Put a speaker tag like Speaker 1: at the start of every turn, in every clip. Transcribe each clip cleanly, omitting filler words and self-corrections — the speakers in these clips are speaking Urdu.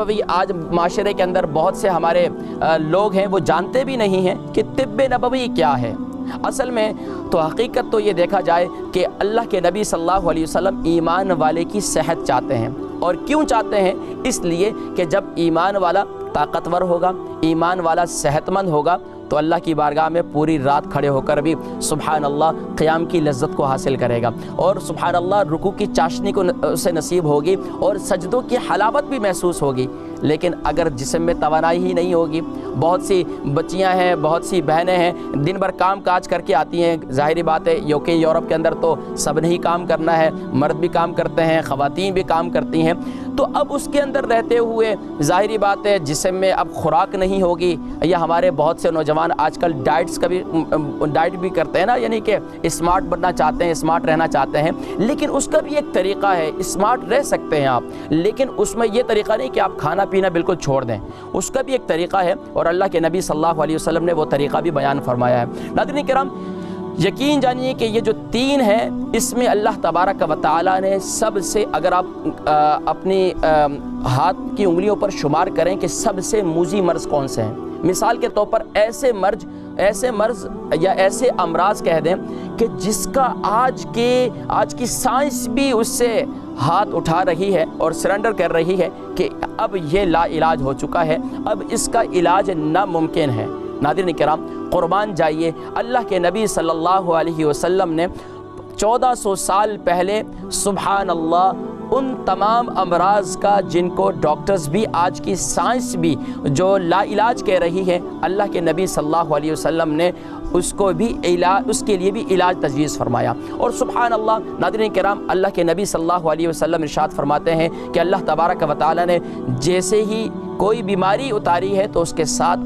Speaker 1: نبوی آج معاشرے کے اندر بہت سے ہمارے لوگ ہیں وہ جانتے بھی نہیں ہیں کہ طب نبوی کیا ہے۔ اصل میں تو حقیقت تو یہ دیکھا جائے کہ اللہ کے نبی صلی اللہ علیہ وسلم ایمان والے کی صحت چاہتے ہیں، اور کیوں چاہتے ہیں؟ اس لیے کہ جب ایمان والا طاقتور ہوگا، ایمان والا صحت مند ہوگا، تو اللہ کی بارگاہ میں پوری رات کھڑے ہو کر بھی سبحان اللہ قیام کی لذت کو حاصل کرے گا، اور سبحان اللہ رکوع کی چاشنی کو اسے نصیب ہوگی، اور سجدوں کی حلاوت بھی محسوس ہوگی۔ لیکن اگر جسم میں توانائی ہی نہیں ہوگی، بہت سی بچیاں ہیں، بہت سی بہنیں ہیں، دن بھر کام کاج کر کے آتی ہیں، ظاہری بات ہے یورپ کے اندر تو سب نے ہی کام کرنا ہے، مرد بھی کام کرتے ہیں، خواتین بھی کام کرتی ہیں، تو اب اس کے اندر رہتے ہوئے ظاہری بات ہے جسم میں اب خوراک نہیں ہوگی، یا ہمارے بہت سے نوجوان آج کل ڈائٹ بھی کرتے ہیں نا، یعنی کہ اسمارٹ بننا چاہتے ہیں، اسمارٹ رہنا چاہتے ہیں، لیکن اس کا بھی ایک طریقہ ہے، اسمارٹ رہ سکتے ہیں آپ، لیکن اس میں یہ طریقہ نہیں کہ آپ کھانا پینا بالکل چھوڑ دیں، اس کا بھی ایک طریقہ ہے، اور اللہ کے نبی صلی اللہ علیہ وسلم نے وہ طریقہ بھی بیان فرمایا ہے۔ ناظرین کرام، یقین جانیے کہ یہ جو 3 ہے، اس میں اللہ تبارک و تعالیٰ نے سب سے، اگر آپ اپنی ہاتھ کی انگلیوں پر شمار کریں کہ سب سے موذی مرض کون سے ہیں، مثال کے طور پر ایسے مرض یا ایسے امراض کہہ دیں کہ جس کا آج کی سائنس بھی اس سے ہاتھ اٹھا رہی ہے اور سرنڈر کر رہی ہے کہ اب یہ لا علاج ہو چکا ہے، اب اس کا علاج ناممکن ہے۔ ناظرین کرام، قربان جائیے، اللہ کے نبی صلی اللہ علیہ وسلم نے 1400 سال پہلے سبحان اللہ ان تمام امراض کا جن کو ڈاکٹرز بھی آج کی سائنس بھی جو لا علاج کہہ رہی ہے، اللہ کے نبی صلی اللہ علیہ وسلم نے اس کے لیے بھی علاج تجویز فرمایا۔ اور سبحان اللہ ناظرین کرام، اللہ کے نبی صلی اللہ علیہ وسلم ارشاد فرماتے ہیں کہ اللہ تبارک و تعالی نے جیسے ہی کوئی بیماری اتاری ہے تو اس کے ساتھ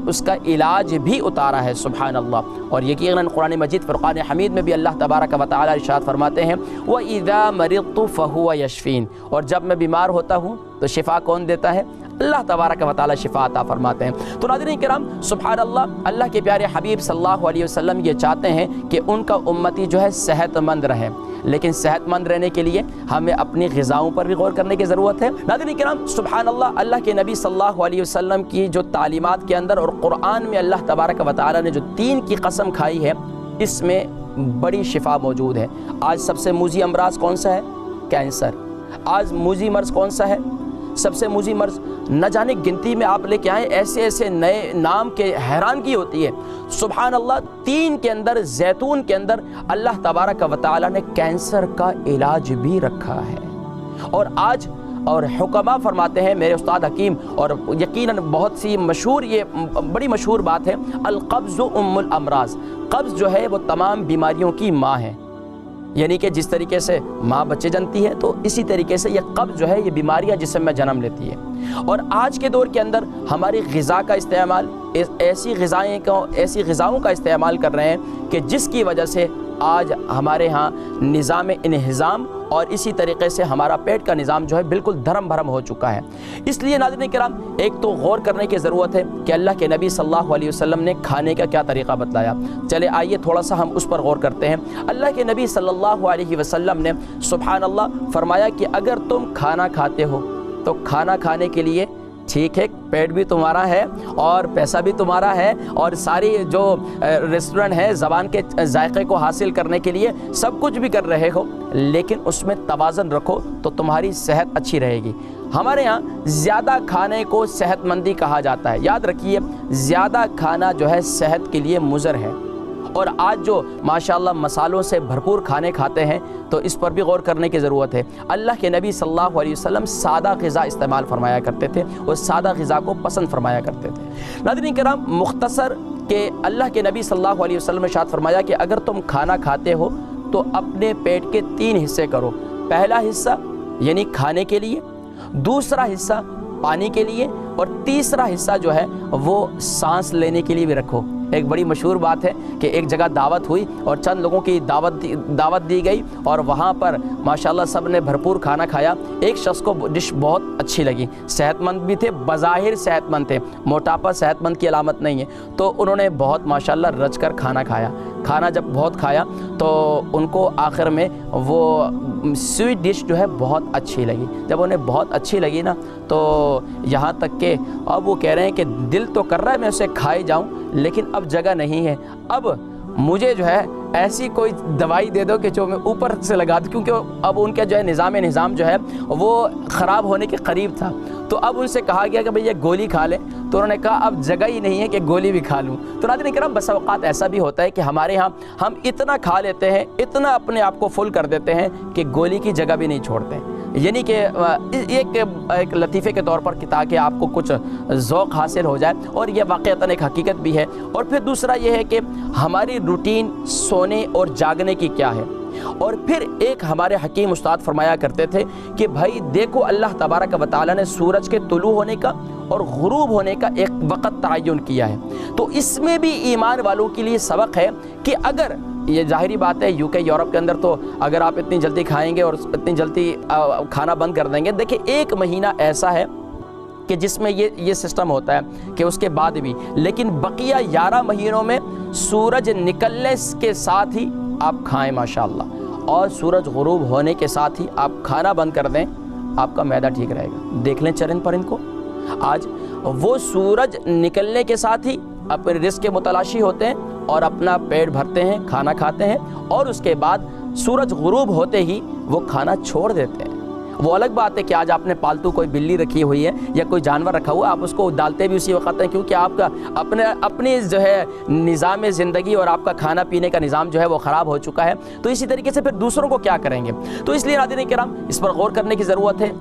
Speaker 1: اس کا علاج بھی اتارا ہے، سبحان اللہ۔ اور یقیناً قرآن مجید فرقان حمید میں بھی اللہ تبارک و تعالی ارشاد فرماتے ہیں وَإِذَا مَرِضْتُ فَهُوَ يَشْفِينِ، اور جب میں بیمار ہوتا ہوں تو شفا کون دیتا ہے؟ اللہ تبارک و تعالی شفا عطا فرماتے ہیں۔ تو ناظرین کرام، سبحان اللہ کے پیارے حبیب صلی اللہ علیہ وسلم یہ چاہتے ہیں کہ ان کا امتی جو ہے صحت مند رہے، لیکن صحت مند رہنے کے لیے ہمیں اپنی غذاؤں پر بھی غور کرنے کی ضرورت ہے۔ ناظرین کرام، سبحان اللہ کے نبی صلی اللہ علیہ وسلم کی جو تعلیمات کے اندر اور قرآن میں اللہ تبارک و تعالی نے جو 3 کی قسم کھائی ہے، اس میں بڑی شفا موجود ہے۔ آج سب سے موذی امراض کون سا ہے؟ کینسر۔ آج موذی مرض کون سا ہے؟ سب سے موذی مرض نہ جانے گنتی میں آپ لے کے آئیں، ایسے نئے نام کے حیرانگی ہوتی ہے۔ سبحان اللہ، 3 کے اندر، زیتون کے اندر اللہ تبارک و تعالی نے کینسر کا علاج بھی رکھا ہے۔ اور حکماء فرماتے ہیں، میرے استاد حکیم، اور یقیناً بہت سی مشہور، یہ بڑی مشہور بات ہے، القبض ام الامراض، قبض جو ہے وہ تمام بیماریوں کی ماں ہے، یعنی کہ جس طریقے سے ماں بچے جنتی ہے تو اسی طریقے سے یہ قبض جو ہے یہ بیماریاں جسم میں جنم لیتی ہے۔ اور آج کے دور کے اندر ہماری غذا کا استعمال، ایسی غذاؤں کا استعمال کر رہے ہیں کہ جس کی وجہ سے آج ہمارے ہاں نظام انہضام اور اسی طریقے سے ہمارا پیٹ کا نظام جو ہے بالکل دھرم بھرم ہو چکا ہے۔ اس لیے ناظرین کرام، ایک تو غور کرنے کی ضرورت ہے کہ اللہ کے نبی صلی اللہ علیہ وسلم نے کھانے کا کیا طریقہ بتلایا۔ چلے آئیے تھوڑا سا ہم اس پر غور کرتے ہیں۔ اللہ کے نبی صلی اللہ علیہ وسلم نے سبحان اللہ فرمایا کہ اگر تم کھانا کھاتے ہو تو کھانا کھانے کے لیے ٹھیک ہے پیٹ بھی تمہارا ہے اور پیسہ بھی تمہارا ہے، اور ساری جو ریسٹورنٹ ہے زبان کے ذائقے کو حاصل کرنے کے لیے سب کچھ بھی کر رہے ہو، لیکن اس میں توازن رکھو تو تمہاری صحت اچھی رہے گی۔ ہمارے ہاں زیادہ کھانے کو صحت مندی کہا جاتا ہے۔ یاد رکھیے، زیادہ کھانا جو ہے صحت کے لیے مضر ہے، اور آج جو ماشاءاللہ مسالوں سے بھرپور کھانے کھاتے ہیں تو اس پر بھی غور کرنے کی ضرورت ہے۔ اللہ کے نبی صلی اللہ علیہ وسلم سادہ غذا استعمال فرمایا کرتے تھے، اور سادہ غذا کو پسند فرمایا کرتے تھے۔ ناظرین کرام، مختصر کہ اللہ کے نبی صلی اللہ علیہ وسلم نے ارشاد فرمایا کہ اگر تم کھانا کھاتے ہو تو اپنے پیٹ کے 3 حصے کرو۔ پہلا حصہ یعنی کھانے کے لیے، دوسرا حصہ پانی کے لیے، اور تیسرا حصہ جو ہے وہ سانس لینے کے لیے بھی رکھو۔ ایک بڑی مشہور بات ہے کہ ایک جگہ دعوت ہوئی اور چند لوگوں کی دعوت دی گئی، اور وہاں پر ماشاءاللہ سب نے بھرپور کھانا کھایا۔ ایک شخص کو ڈش بہت اچھی لگی، صحت مند بھی تھے، بظاہر صحت مند تھے، موٹاپا صحت مند کی علامت نہیں ہے، تو انہوں نے بہت ماشاءاللہ رچ کر کھانا کھایا۔ کھانا جب بہت کھایا تو ان کو آخر میں وہ سویٹ ڈش جو ہے بہت اچھی لگی. جب انہیں بہت اچھی لگی نا تو یہاں تک کہ اب وہ کہہ رہے ہیں کہ دل تو کر رہا ہے میں اسے کھائے جاؤں لیکن اب جگہ نہیں ہے, اب مجھے جو ہے ایسی کوئی دوائی دے دو کہ جو میں اوپر سے لگا دوں, کیونکہ اب ان کا جو ہے نظام جو ہے وہ خراب ہونے کے قریب تھا. تو اب ان سے کہا گیا کہ بھئی یہ گولی کھا لیں, تو انہوں نے کہا اب جگہ ہی نہیں ہے کہ گولی بھی کھا لوں. تو ناظرین کرام بس اوقات ایسا بھی ہوتا ہے کہ ہمارے ہاں ہم اتنا کھا لیتے ہیں, اتنا اپنے آپ کو فل کر دیتے ہیں کہ گولی کی جگہ بھی نہیں چھوڑتے. یعنی کہ ایک لطیفے کے طور پر کہ تاکہ آپ کو کچھ ذوق حاصل ہو جائے, اور یہ واقعتاً ایک حقیقت بھی ہے. اور پھر دوسرا یہ ہے کہ ہماری روٹین سونے اور جاگنے کی کیا ہے. اور پھر ایک ہمارے حکیم استاد فرمایا کرتے تھے کہ بھائی دیکھو اللہ تبارک و تعالیٰ نے سورج کے طلوع ہونے کا اور غروب ہونے کا ایک وقت تعین کیا ہے, تو اس میں بھی ایمان والوں کے لیے سبق ہے کہ اگر یہ ظاہری بات ہے UK یورپ کے اندر تو اگر آپ اتنی جلدی کھائیں گے اور اتنی جلدی کھانا بند کر دیں گے, دیکھیں ایک مہینہ ایسا ہے کہ جس میں یہ سسٹم ہوتا ہے کہ اس کے بعد بھی, لیکن بقیہ 11 مہینوں میں سورج نکلنے کے ساتھ ہی آپ کھائیں ماشاءاللہ, اور سورج غروب ہونے کے ساتھ ہی آپ کھانا بند کر دیں, آپ کا معدہ ٹھیک رہے گا. دیکھ لیں چرند پرند کو, آج وہ سورج نکلنے کے ساتھ ہی اپنے رزق کے متلاشی ہوتے ہیں اور اپنا پیٹ بھرتے ہیں, کھانا کھاتے ہیں, اور اس کے بعد سورج غروب ہوتے ہی وہ کھانا چھوڑ دیتے ہیں. وہ الگ بات ہے کہ آج آپ نے پالتو کوئی بلی رکھی ہوئی ہے یا کوئی جانور رکھا ہوا, آپ اس کو ڈالتے بھی اسی وقت ہیں کیونکہ آپ کا اپنی جو ہے نظام زندگی اور آپ کا کھانا پینے کا نظام جو ہے وہ خراب ہو چکا ہے. تو اسی طریقے سے پھر دوسروں کو کیا کریں گے. تو اس لیے ناظرین کرام اس پر غور کرنے کی ضرورت ہے.